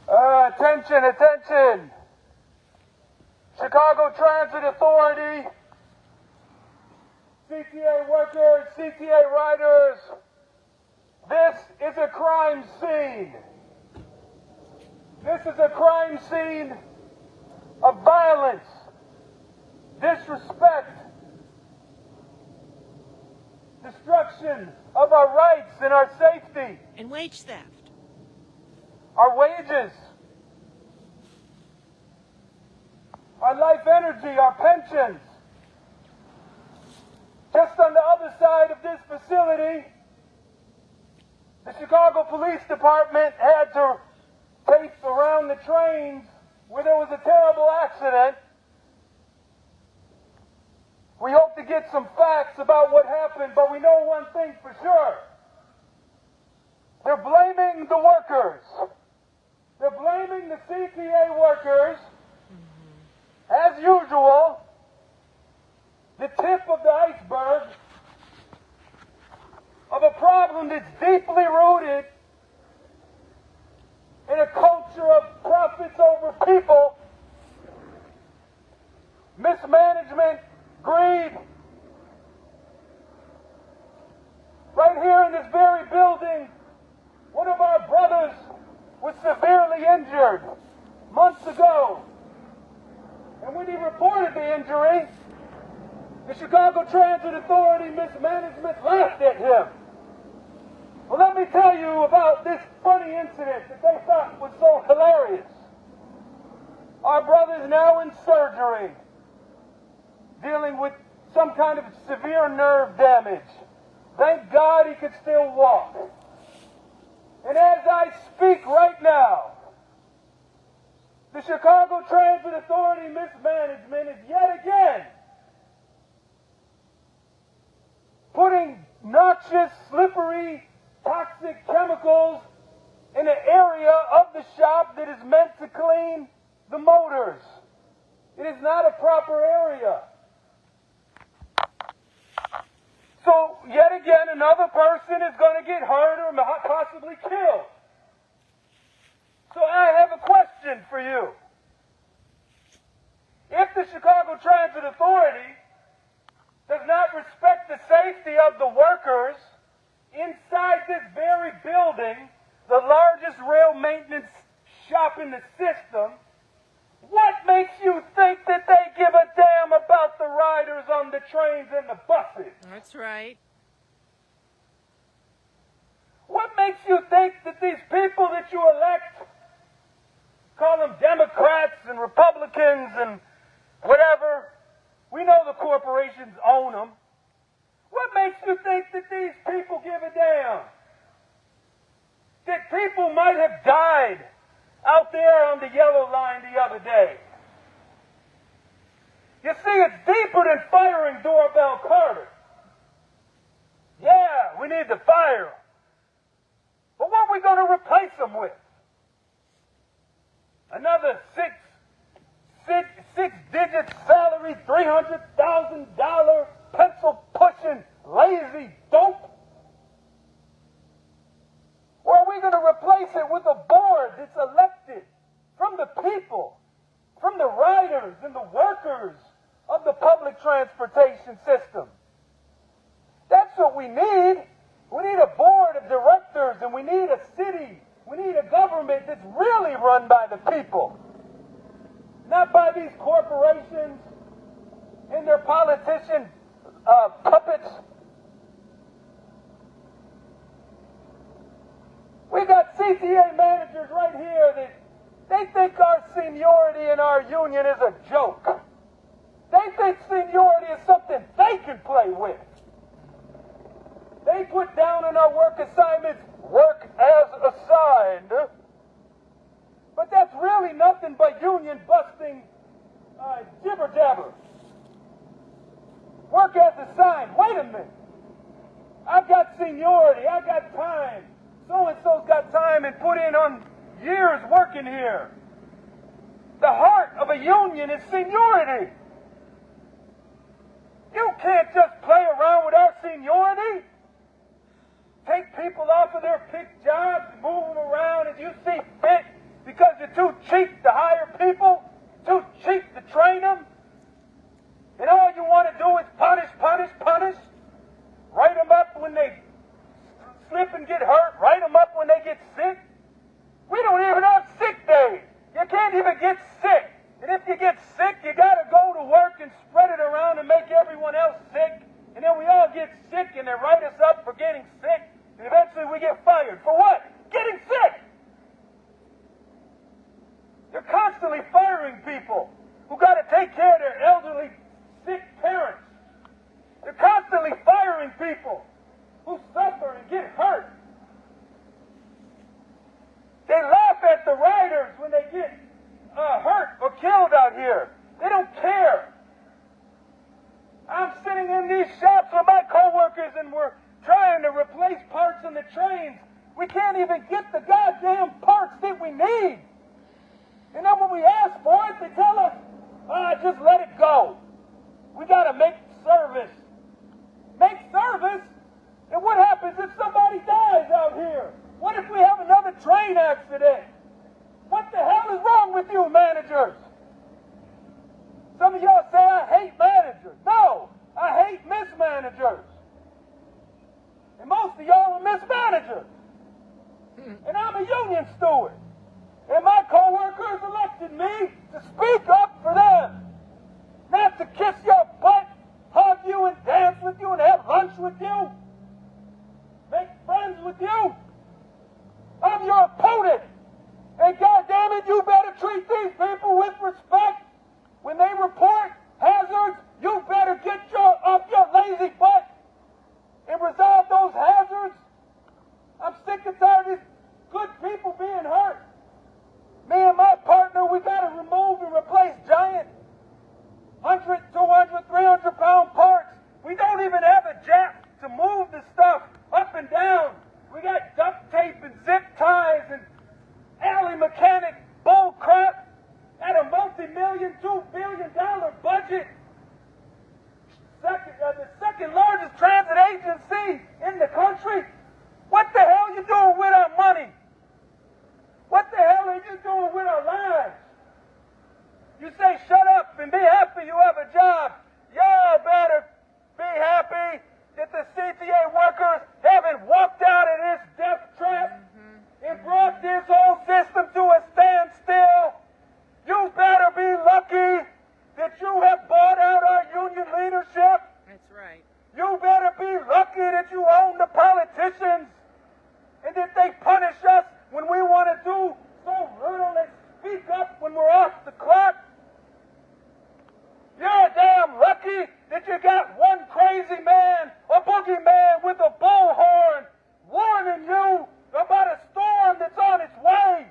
Attention, attention. Chicago Transit Authority, CTA workers, CTA riders, this is a crime scene. This is a crime scene of violence, disrespect, destruction of our rights and our safety. And wage theft. Our wages, our life energy, our pensions. Just on the other side of this facility, the Chicago Police Department had to tape around the trains where there was a terrible accident. We hope to get some facts about what happened, but we know one thing for sure. They're blaming the workers. They're blaming the CTA workers. As usual, the tip of the iceberg of a problem that's deeply rooted in a culture of profits over people, mismanagement, greed. Right here in this very building, one of our brothers was severely injured months ago. And when he reported the injury, the Chicago Transit Authority mismanagement laughed at him. Well, let me tell you about this funny incident that they thought was so hilarious. Our brother's now in surgery, dealing with some kind of severe nerve damage. Thank God he could still walk. And as I speak right now, the Chicago Transit Authority mismanagement is yet again putting noxious, slippery, toxic chemicals in an area of the shop that is meant to clean the motors. It is not a proper area. So, yet again, another person is going to get hurt or possibly killed. So I have a question for you. If the Chicago Transit Authority does not respect the safety of the workers inside this very building, the largest rail maintenance shop in the system, what makes you think that they give a damn about the riders on the trains and the buses? That's right. What makes you think that these people that you elect, call them Democrats and Republicans and whatever, we know the corporations own them. What makes you think that these people give a damn? That people might have died out there on the yellow line the other day. You see, it's deeper than firing Doorbell Carter. Yeah, we need to fire him. But what are we going to replace him with? Another six-digit salary, $300,000 pencil-pushing, lazy dope? Or are we going to replace it with a board that's elected from the people, from the riders and the workers of the public transportation system? That's what we need. We need a board of directors, and we need a city. We need a government that's really run by the people, not by these corporations and their politician puppets. We got CTA managers right here that they think our seniority and our union is a joke. They think seniority is something they can play with. They put down in our work assignments, work as assigned. But that's really nothing but union busting jibber jabber. Work as assigned. Wait a minute. I've got seniority. I've got time. So-and-so's got time and put in on years working here. The heart of a union is seniority. You can't just play around with our seniority. Take people off of their picked jobs, move them around as you see fit because to get sick. And if you get sick, you got to go to work and spread it around and make everyone else sick. And then we all get sick and they write us up for getting sick. And eventually we get fired. For what? Getting sick. They're constantly firing people who got to take care of their elderly, sick parents. They're constantly firing people who suffer and get hurt. They laugh at the riders when they get hurt or killed out here. They don't care. I'm sitting in these shops with my coworkers and we're trying to replace parts on the trains. We can't even get the goddamn parts that we need. And then when we ask for it, they tell us, just let it go. We got to make service. Make service? And what happens if somebody dies out here? What if we have another train accident? What the hell is wrong with you, managers? Some of y'all say, I hate managers. No, I hate mismanagers. And most of y'all are mismanagers. And I'm a union steward. And my co-workers elected me to speak up for them. Not to kiss your butt, hug you and dance with you and have lunch with you. Make friends with you. I'm your opponent. And goddamn it, you better treat these people with respect. When they report hazards, you better get off your lazy butt and resolve those hazards. I'm sick and tired of these good people being hurt. Me and my partner, we got to remove and replace giant 100, 200, 300 pound parts. We don't even have a jack to move the stuff up and down. We got duct tape and zip ties and alley mechanic bull crap at a multi-million, $2 billion budget. The second largest transit agency in the country. What the hell are you doing with our money? What the hell are you doing with our lives? You say shut up and be happy you have a job. Y'all better be happy that the CTA workers haven't walked out of this death trap and brought this whole system to a standstill. You better be lucky that you have bought out our union leadership. That's right. You better be lucky that you own the politicians and that they punish us when we want to do so little and speak up when we're off the clock. You're damn lucky that you got one crazy man, a boogeyman with a bullhorn, warning you about a storm that's on its way.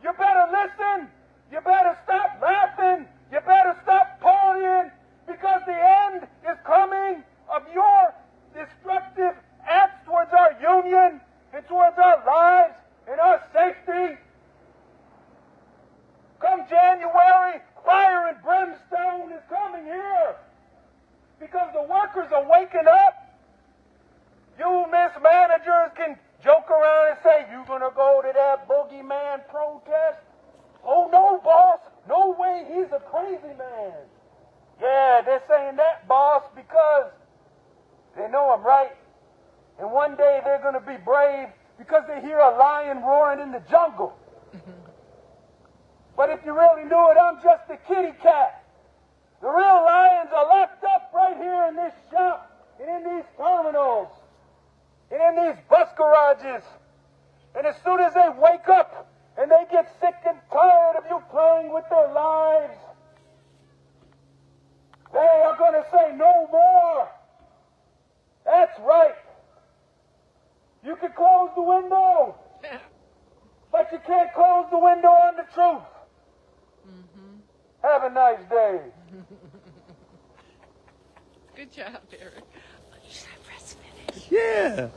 You better listen. You better stop laughing. You better stop partying, because the end is coming of your destructive acts towards our union and towards our lives and our safety. Come January, fire and brimstone is coming here because the workers are waking up. You mismanagers can joke around and say, you gonna go to that boogeyman protest? Oh no, boss. No way, he's a crazy man. Yeah, they're saying that, boss, because they know I'm right. And one day they're going to be brave because they hear a lion roaring in the jungle. But if you really knew it, I'm just a kitty cat. The real lions are locked up right here in this shop and in these terminals and in these bus garages. And as soon as they wake up and they get sick and tired of you playing with their lives, they are going to say no more. That's right. You can close the window, but you can't close the window on the truth. Have a nice day. Good job, Eric. Should I press finish? Yeah.